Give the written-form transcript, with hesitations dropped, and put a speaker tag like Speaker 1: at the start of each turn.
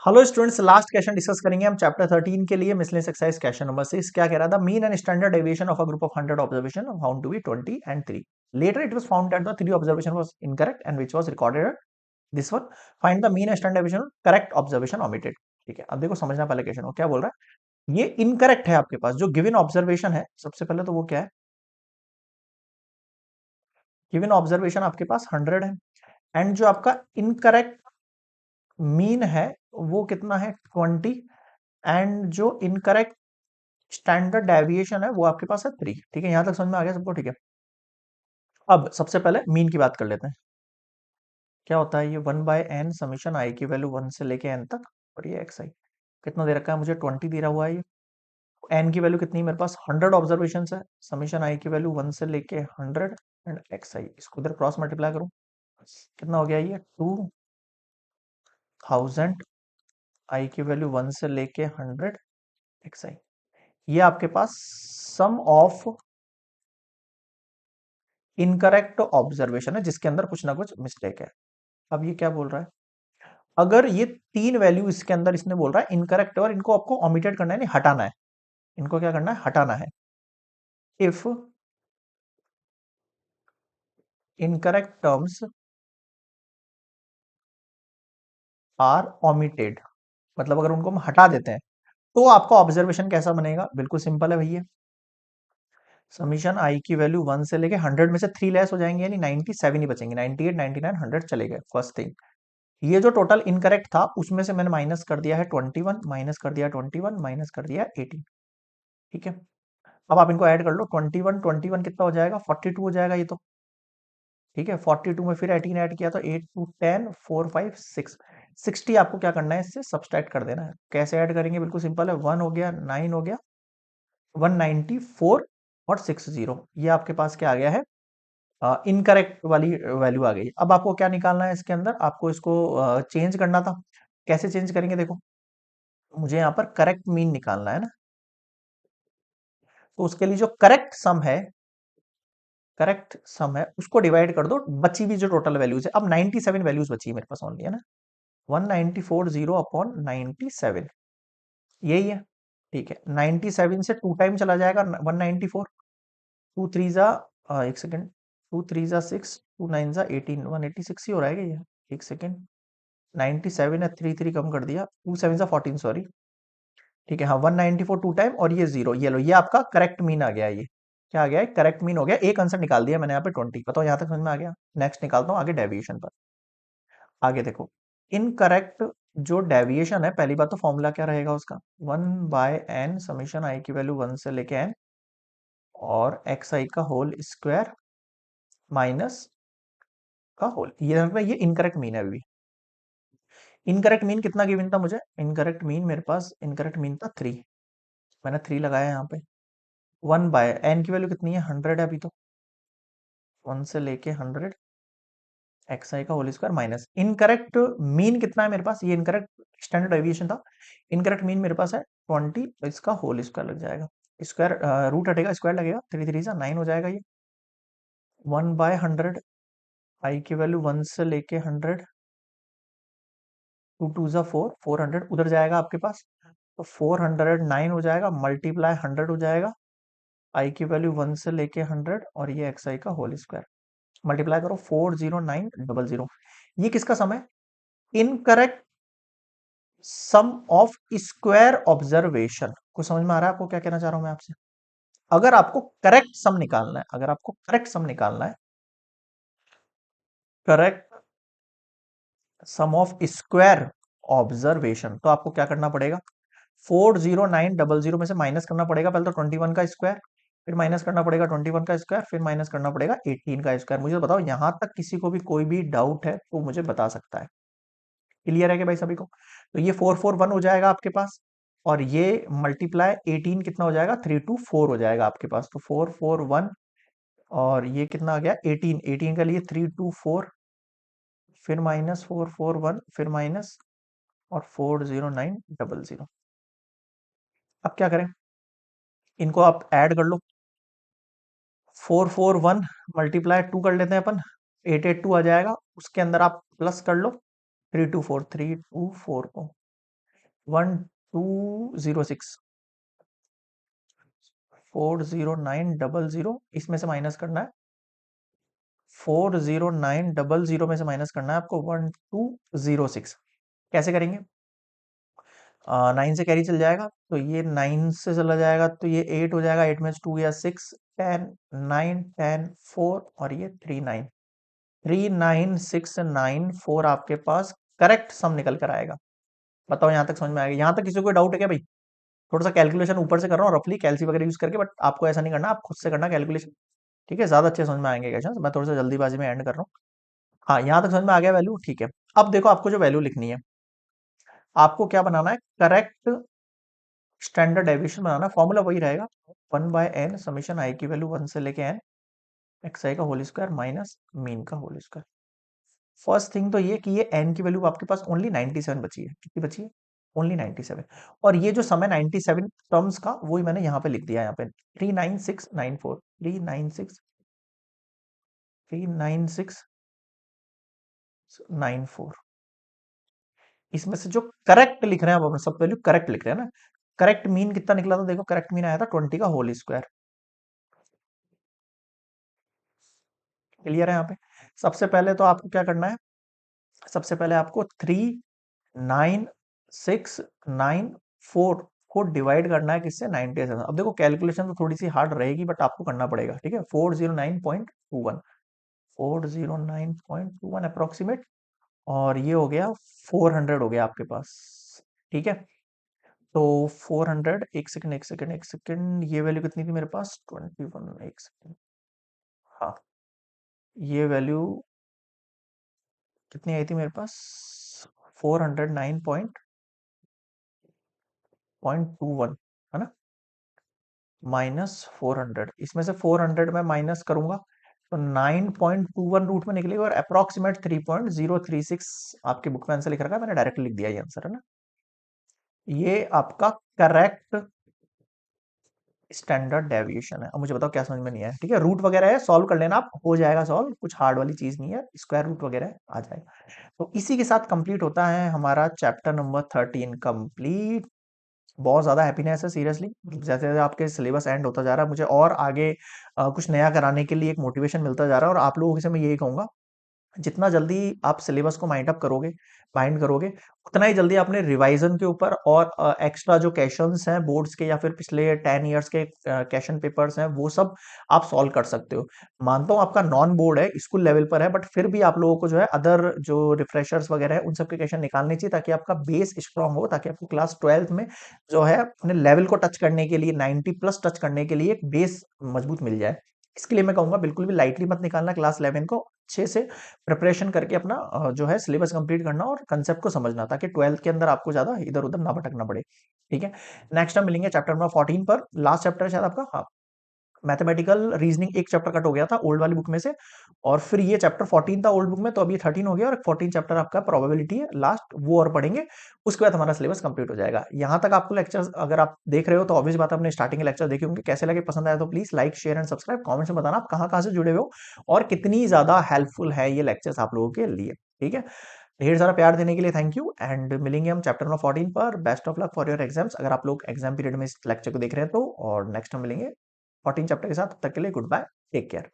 Speaker 1: Hello students, last question discuss करेंगे हम chapter 13 के लिए मिसलेनियस एक्सरसाइज क्वेश्चन नंबर 6। क्या कह रहा था? Mean and standard deviation of a group of 100 observation found to be 20 and 3। Later it was found that the 3 observation was incorrect and which was recorded this one. Find the mean and standard deviation correct observation omitted. ठीक है, अब देखो समझना पहले question को क्या बोल रहा है। ये इनकरेक्ट है आपके पास जो गिवन ऑब्जर्वेशन है। सबसे पहले तो वो क्या है, गिवन ऑब्जर्वेशन आपके पास 100 है एंड जो आपका इनकरेक्ट मीन है वो कितना है 20 एंड जो इनकरेक्ट स्टैंडर्ड डेविएशन है वो आपके पास है 3। ठीक है, यहां तक समझ में आ गया सबको? ठीक है, अब सबसे पहले मीन की बात कर लेते हैं। क्या होता है ये 1/n समीशन आई की वैल्यू 1 से लेके n तक, और ये एक्स आई कितना दे रखा है मुझे 20 दे रहा हुआ है। ये n की वैल्यू कितनी है मेरे पास 100 ऑब्जर्वेशन है। समीशन आई की वैल्यू 1 से लेके 100 एंड एक्स आई, इसको इधर क्रॉस मल्टीप्लाई करूं कितना हो गया ये 2000 आई की वैल्यू 1 से लेके 100 एक्स आई। ये आपके पास सम ऑफ इनकरेक्ट ऑब्जर्वेशन है जिसके अंदर कुछ ना कुछ मिस्टेक है। अब ये क्या बोल रहा है, अगर ये तीन वैल्यू इसके अंदर इसने बोल रहा है इनकरेक्ट और इनको आपको ओमिटेड करना है, नहीं हटाना है। इनको क्या करना है, हटाना है। If incorrect terms are omitted, मतलब अगर उनको हम हटा देते हैं तो आपका ऑब्जर्वेशन कैसा बनेगा? बिल्कुल सिंपल है भैया। समीशन आई की वैल्यू 1 से लेके 100 में से 3 लेस हो जाएंगे, यानी 97 ही बचेंगे। 98 99 100 चले गए। फर्स्ट थिंग, ये जो टोटल इनकरेक्ट था उसमें से मैंने माइनस कर दिया है 21, माइनस कर दिया 21, माइनस कर दिया 18। ठीक है, अब आप इनको ऐड कर लो। 21 21 कितना हो जाएगा 42 हो जाएगा ये तो। ठीक है, 42 में फिर 18 ऐड किया तो 8 2 10 4 5 6 60 आपको क्या करना है, इससे सब्सट्रैक्ट कर देना है। कैसे ऐड करेंगे? बिल्कुल सिंपल है। 1 हो गया, 9 हो गया, 194 और 60, ये आपके पास क्या आ गया है, इनकरेक्ट वाली वैल्यू आ गई। अब आपको क्या निकालना है इसके अंदर, आपको इसको चेंज करना था। कैसे चेंज करेंगे? देखो, मुझे यहाँ पर करेक्ट मीन निकालना है ना, तो उसके लिए जो करेक्ट सम है उसको डिवाइड कर दो बची हुई जो टोटल वैल्यूज है। अब 97 वैल्यूज बची है मेरे पास ओनली, है ना। 1940 अपॉन 97, यही है। ठीक है, 97 से 2 टाइम चला जाएगा 194। 2 3 जा, एक सेकेंड, 2 3 जा 6, 2 9 जा 18, 186 ही हो रहा है क्या ये? एक सेकेंड, 97 है, 3 3 कम कर दिया, 2 7 जा 14, सॉरी। ठीक है, हाँ 194 टू टाइम और ये जीरो, ये लो, ये आपका करेक्ट मीन आ गया। ये क्या आ गया है, करेक्ट मीन हो गया। एक आंसर निकाल दिया मैंने यहाँ पे 20। बताओ यहाँ तक समझ में आ गया? नेक्स्ट निकालता हूँ आगे डेविएशन पर। आगे देखो, इनकरेक्ट जो डेविएशन है, पहली बात तो फॉर्मूला क्या रहेगा उसका, 1/n समीशन आई की वैल्यू 1 से लेके n और एक्स आई का होल स्क्वायर माइनस का होल। ये इनकरेक्ट मीन है। अभी इनकरेक्ट मीन कितना गिवन था मुझे? इनकरेक्ट मीन मेरे पास इनकरेक्ट मीन था 3, मैंने 3 लगाया यहाँ पे। 1/n की वैल्यू कितनी है 100 है अभी तो, 1 से लेके 100 एक्स आई का whole square minus incorrect mean कितना है मेरे पास, ये इनकरेक्ट स्टैंडर्ड डेविएशन था। इनकरेक्ट मीन मेरे पास है 20, इसका होल स्क्वायर लग जाएगा। स्क्वायर रूट हटेगा, स्क्वायर लगेगा, 3 3 जा 9 हो जाएगा ये। 1/100 आई की वैल्यू 1 से लेके 100, 2 2 जा 4, 400 उधर जाएगा आपके पास, तो 409 हो जाएगा, मल्टीप्लाई 100 हो जाएगा। आई की वैल्यू 1 से लेके 100 और ये एक्स आई का होल स्क्वायर, मल्टीप्लाई करो 40900। ये किसका सम है? Incorrect sum of square observation. कुछ समझ में आ रहा है आपको क्या कहना चाह रहा हूं मैं आपसे? अगर आपको करेक्ट सम निकालना है, अगर आपको करेक्ट सम निकालना है, correct sum of square observation, तो आपको क्या करना पड़ेगा, 40900 में से माइनस करना पड़ेगा पहले तो 21 का स्क्वायर, फिर माइनस करना पड़ेगा 21 का स्क्वायर, फिर माइनस करना पड़ेगा 18 का स्क्वायर। मुझे बताओ यहां तक किसी को भी कोई भी डाउट है तो मुझे बता सकता है। क्लियर है कि भाई सभी को? तो ये 441 हो जाएगा आपके पास, और ये मल्टीप्लाई 18 कितना हो जाएगा 324 हो जाएगा आपके पास, तो 441 और ये कितना आ गया 18, 18 के लिए 324, फिर माइनस 441, फिर माइनस और 40900। अब क्या करें, इनको आप ऐड कर लो। 441 मल्टीप्लाई 2 कर लेते हैं अपन, 882 आ जाएगा, उसके अंदर आप प्लस कर लो 324 को। 1206 40900 इसमें से माइनस करना है, 40900 में से माइनस करना है आपको 1206। कैसे करेंगे? 9 से कैरी चल जाएगा तो ये 9 से चला जाएगा तो ये 8 हो जाएगा, 8 में 2 या 6, 10 9 10 4 और ये 39 39694 आपके पास करेक्ट सम निकल कर आएगा। बताओ यहाँ तक समझ में आएगा? यहाँ तक किसी को डाउट है क्या भाई? थोड़ा सा कैलकुलेशन ऊपर से कर रहा हूँ रफली कैलसी वगैरह यूज करके, बट आपको ऐसा नहीं करना, आप खुद से करना कैलकुलेशन। ठीक है, ज्यादा अच्छे समझ में आएंगे क्वेश्चन। मैं थोड़ा सा जल्दीबाजी में एंड कर रहा हूँ। हाँ, यहाँ तक समझ में आ गया वैल्यू? ठीक है। अब देखो आपको जो वैल्यू लिखनी है, आपको क्या बनाना है? करेक्ट स्टैंडर्ड डेविएशन बनाना। फॉर्मूला वही रहेगा, 1/n समीशन आई की वैल्यू 1 से लेके n एक्स आई का होल स्क्वायर माइनस मीन का होल स्क्वायर। फर्स्ट थिंग तो ये कि ये n की वैल्यू आपके पास ओनली 97 बची है। कितनी बची है? ओनली 97। और ये जो समय 97 टर्म्स का, वही मैंने यहाँ पे लिख दिया, यहाँ पे 39694 39694। इसमें से जो करेक्ट लिख रहे हैं, आप अपना सब वैल्यू करेक्ट लिख रहे हैं ना। करेक्ट मीन कितना निकला था? देखो करेक्ट मीन आया था 20 का होल स्क्वायर। क्लियर है यहाँ पे? सबसे पहले तो आपको क्या करना है? सबसे पहले आपको 39694 को डिवाइड करना है किससे? 97। अब देखो कैलकुलेशन तो थोड़ी सी हार्ड रहेगी बट आपको करना पड़ेगा। ठीक है, 409.21 409.21 अप्रोक्सीमेट, और ये हो गया 400 हो गया आपके पास। ठीक है, तो 400, एक सेकंड एक सेकंड एक सेकंड, ये वैल्यू कितनी थी मेरे पास? 21, एक सेकंड। हाँ, ये वैल्यू कितनी आई थी मेरे पास? 409.21 है ना, माइनस 400। इसमें से 400 में माइनस करूंगा तो 9.21 रूट में निकलेगा, और अप्रोक्सीमेट 3.036 आपके बुक में आंसर लिख रखा है, मैंने डायरेक्ट लिख दिया ये आंसर है ना। ये आपका करेक्ट स्टैंडर्ड डेविएशन है। अब मुझे बताओ क्या समझ में नहीं आया? ठीक है, रूट वगैरह है, सॉल्व कर लेना, आप हो जाएगा सॉल्व, कुछ हार्ड वाली चीज नहीं है, स्क्वायर रूट वगैरह आ जाएगा। तो इसी के साथ कंप्लीट होता है हमारा चैप्टर नंबर 13 कंप्लीट। बहुत ज्यादा हैप्पीनेस है सीरियसली, जैसे जैसे आपके सिलेबस एंड होता जा रहा है, मुझे और आगे कुछ नया कराने के लिए एक मोटिवेशन मिलता जा रहा है। और आप लोगों से मैं यही कहूंगा, जितना जल्दी आप सिलेबस को माइंड अप करोगे, बाइंड करोगे, उतना ही जल्दी अपने रिवाइजन के ऊपर और एक्स्ट्रा जो क्वेश्चंस हैं बोर्ड्स के या फिर पिछले 10 इयर्स के क्वेश्चन पेपर्स हैं, वो सब आप सॉल्व कर सकते हो। मानता हूं आपका नॉन बोर्ड है, स्कूल लेवल पर है, बट फिर भी आप लोगों को जो है अदर जो रिफ्रेशर्स वगैरह है उन सब के क्वेश्चन निकालने चाहिए, ताकि आपका बेस स्ट्रांग हो, ताकि आपको क्लास 12th में जो है अपने लेवल को टच करने के लिए, 90 प्लस टच करने के लिए एक बेस मजबूत मिल जाए। इसके लिए मैं कहूंगा बिल्कुल भी लाइटली मत निकालना क्लास 11 को, अच्छे से प्रिपरेशन करके अपना जो है सिलेबस कंप्लीट करना और कंसेप्ट को समझना, ताकि 12th के अंदर आपको ज्यादा इधर उधर ना भटकना पड़े। ठीक है, नेक्स्ट टाइम मिलेंगे चैप्टर नंबर 14 पर, लास्ट चैप्टर है शायद आपका। हाँ, मैथमेटिकल रीजनिंग एक चैप्टर कट हो गया था ओल्ड वाली बुक में से, और फिर ये चैप्टर 14 था ओल्ड बुक में, तो अभी 13 हो गया, और 14 चैप्टर आपका प्रोबेबिलिटी है लास्ट, वो और पढ़ेंगे। उसके बाद हमारा सिलेबस कंप्लीट हो जाएगा। यहाँ तक आपको लेक्चर्स अगर आप देख रहे हो तो ऑब्वियस बात है, अपने स्टार्टिंग लेक्चर देखे होंगे, कैसे लगे, पसंद आया तो please like share and subscribe, comments में बताना आप कहाँ कहाँ से जुड़े हो और कितनी ज्यादा हेल्पफुल है ये लेक्चर्स आप लोगों के लिए। ठीक है, ढेर सारा प्यार देने के लिए थैंक यू, एंड मिलेंगे हम चैप्टर नंबर 14 पर। Best of luck for your exams, अगर आप लोग एग्जाम पीरियड में इस लेक्चर को देख रहे हैं तो। और नेक्स्ट हम मिलेंगे 14 चैप्टर के साथ, तब तक के लिए गुड बाय, टेक केयर।